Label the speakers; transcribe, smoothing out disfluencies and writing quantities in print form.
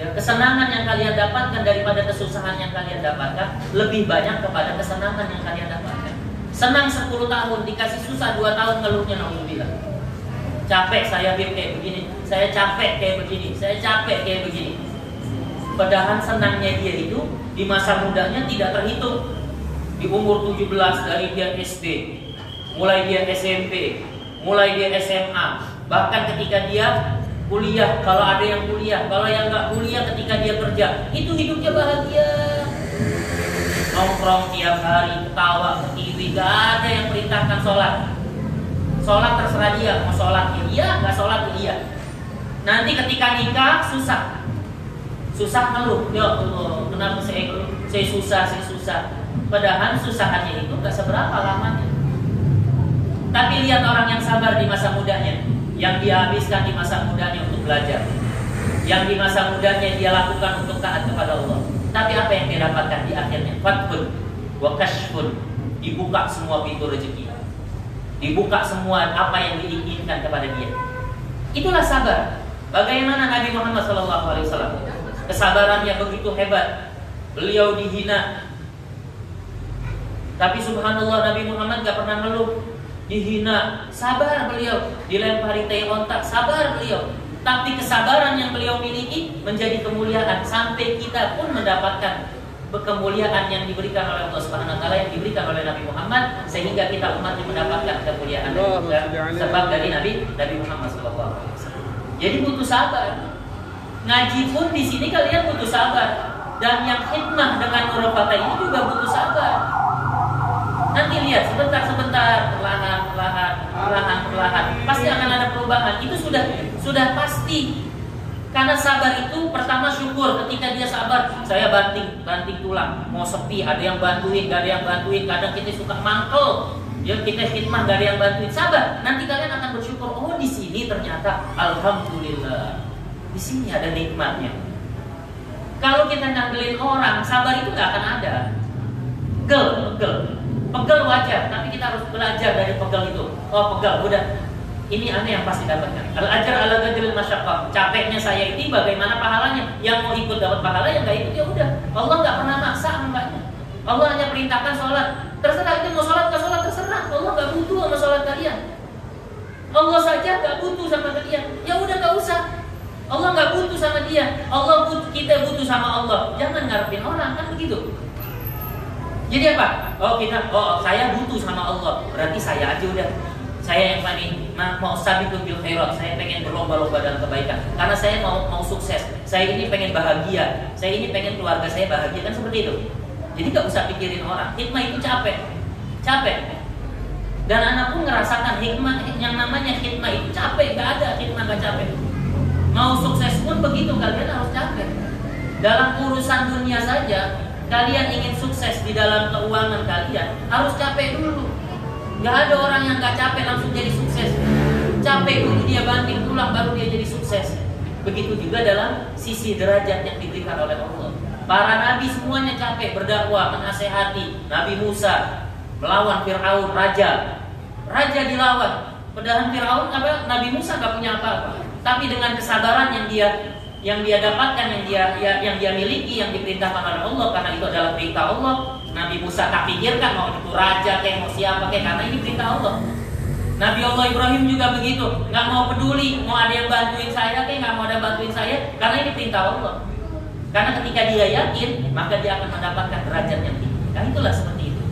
Speaker 1: Ya, kesenangan yang kalian dapatkan daripada kesusahan yang kalian dapatkan lebih banyak kepada kesenangan yang kalian dapatkan. Senang 10 tahun, dikasih susah 2 tahun ngeluhnya, naudzubillah. Capek saya kayak begini, saya capek kayak begini, saya capek kayak begini. Padahal senangnya dia itu di masa mudanya tidak terhitung. Di umur 17 dari dia SD, mulai dia SMP, mulai dia SMA, bahkan ketika dia kuliah, kalau ada yang kuliah, kalau yang nggak kuliah ketika dia kerja, itu hidupnya bahagia. Nongkrong tiap hari, ketawa, ke TV, gak ada yang perintahkan sholat. Sholat terserah dia, mau sholat ya iya, nggak sholat ya iya. Nanti ketika nikah susah, ngeluh, ya Allah, kenapa saya susah. Padahal susahannya itu nggak seberapa lamanya. Tapi lihat orang yang sabar di masa mudanya, yang dia habiskan di masa mudanya untuk belajar, yang di masa mudanya dia lakukan untuk taat kepada Allah. Tapi apa yang dia dapatkan di akhirnya? Fathun wa kashfun, dibuka semua pintu rezeki, dibuka semua apa yang diinginkan kepada dia. Itulah sabar. Bagaimana Nabi Muhammad SAW? Kesabarannya begitu hebat. Beliau dihina, tapi subhanallah Nabi Muhammad gak pernah ngeluh. Dihina, sabar beliau. Dilempari teh ontak, sabar beliau. Tapi kesabaran yang beliau miliki menjadi kemuliaan, sampai kita pun mendapatkan kemuliaan yang diberikan oleh Allah Subhanahu wa taala, yang diberikan oleh Nabi Muhammad, sehingga kita umat mendapatkan kemuliaan sebab dari Nabi Muhammad SAW. Jadi butuh sabar. Ngaji pun di sini kalian butuh sabar, dan yang khidmah dengan Nurul ini juga butuh sabar. Nanti lihat sebentar, perlahan, pasti akan ada perubahan. Itu sudah pasti. Karena sabar itu pertama syukur. Ketika dia sabar, saya banting tulang, mau sepi, ada yang bantuin, gak ada yang bantuin. Kadang kita suka mangkel, ya kita khidmah gak ada yang bantuin. Sabar, nanti kalian akan bersyukur. Oh di sini ternyata alhamdulillah, di sini ada nikmatnya. Kalau kita ngandelin orang, sabar itu gak akan ada. Pegel wajar, tapi kita harus belajar dari pegel itu. Oh pegel, udah. Ini aneh yang pasti dapatkan. Al-ajar ala qadril masyaqqah. Capeknya saya ini bagaimana pahalanya? Yang mau ikut dapat pahala, yang nggak ikut ya udah. Allah nggak pernah maksa hambanya. Allah hanya perintahkan sholat. Terserah itu mau sholat nggak sholat terserah. Allah nggak butuh sama sholat kalian. Allah saja nggak butuh sama kalian. Ya udah nggak usah. Allah nggak butuh sama dia. Kita butuh sama Allah. Jangan ngarepin orang kan begitu. Jadi apa? Saya butuh sama Allah. Berarti saya aja udah. Saya yang paling mau sabiqun bil khairat. Saya pengen berlomba-lomba dalam kebaikan. Karena saya mau sukses. Saya ini pengen bahagia. Saya ini pengen keluarga saya bahagia, kan seperti itu. Jadi gak usah pikirin orang. Hikmah itu capek. Dan anak pun ngerasakan hikmah. Yang namanya hikmah itu capek. Gak ada hikmah gak capek. Mau sukses pun begitu, kalian harus capek. Dalam urusan dunia saja, kalian ingin sukses di dalam keuangan kalian, harus capek dulu. Gak ada orang yang gak capek langsung jadi sukses. Capek dulu dia banting tulang baru dia jadi sukses. Begitu juga dalam sisi derajat yang diberikan oleh Allah. Para nabi semuanya capek berdakwah, menasehati. Nabi Musa melawan Fir'aun, raja dilawan. Padahal Fir'aun Nabi Musa gak punya apa-apa. Tapi dengan kesabaran yang dia dapatkan, yang dia miliki, yang diperintahkan oleh Allah, karena itu adalah perintah Allah. Nabi Musa tak pikirkan mau itu raja kayak mau siapa kayak, karena ini perintah Allah. Nabi Allah Ibrahim juga begitu, nggak mau peduli mau ada yang bantuin saya kayak nggak mau ada bantuin saya, karena ini perintah Allah. Karena ketika dia yakin, maka dia akan mendapatkan derajat yang tinggi. Nah itulah seperti itu.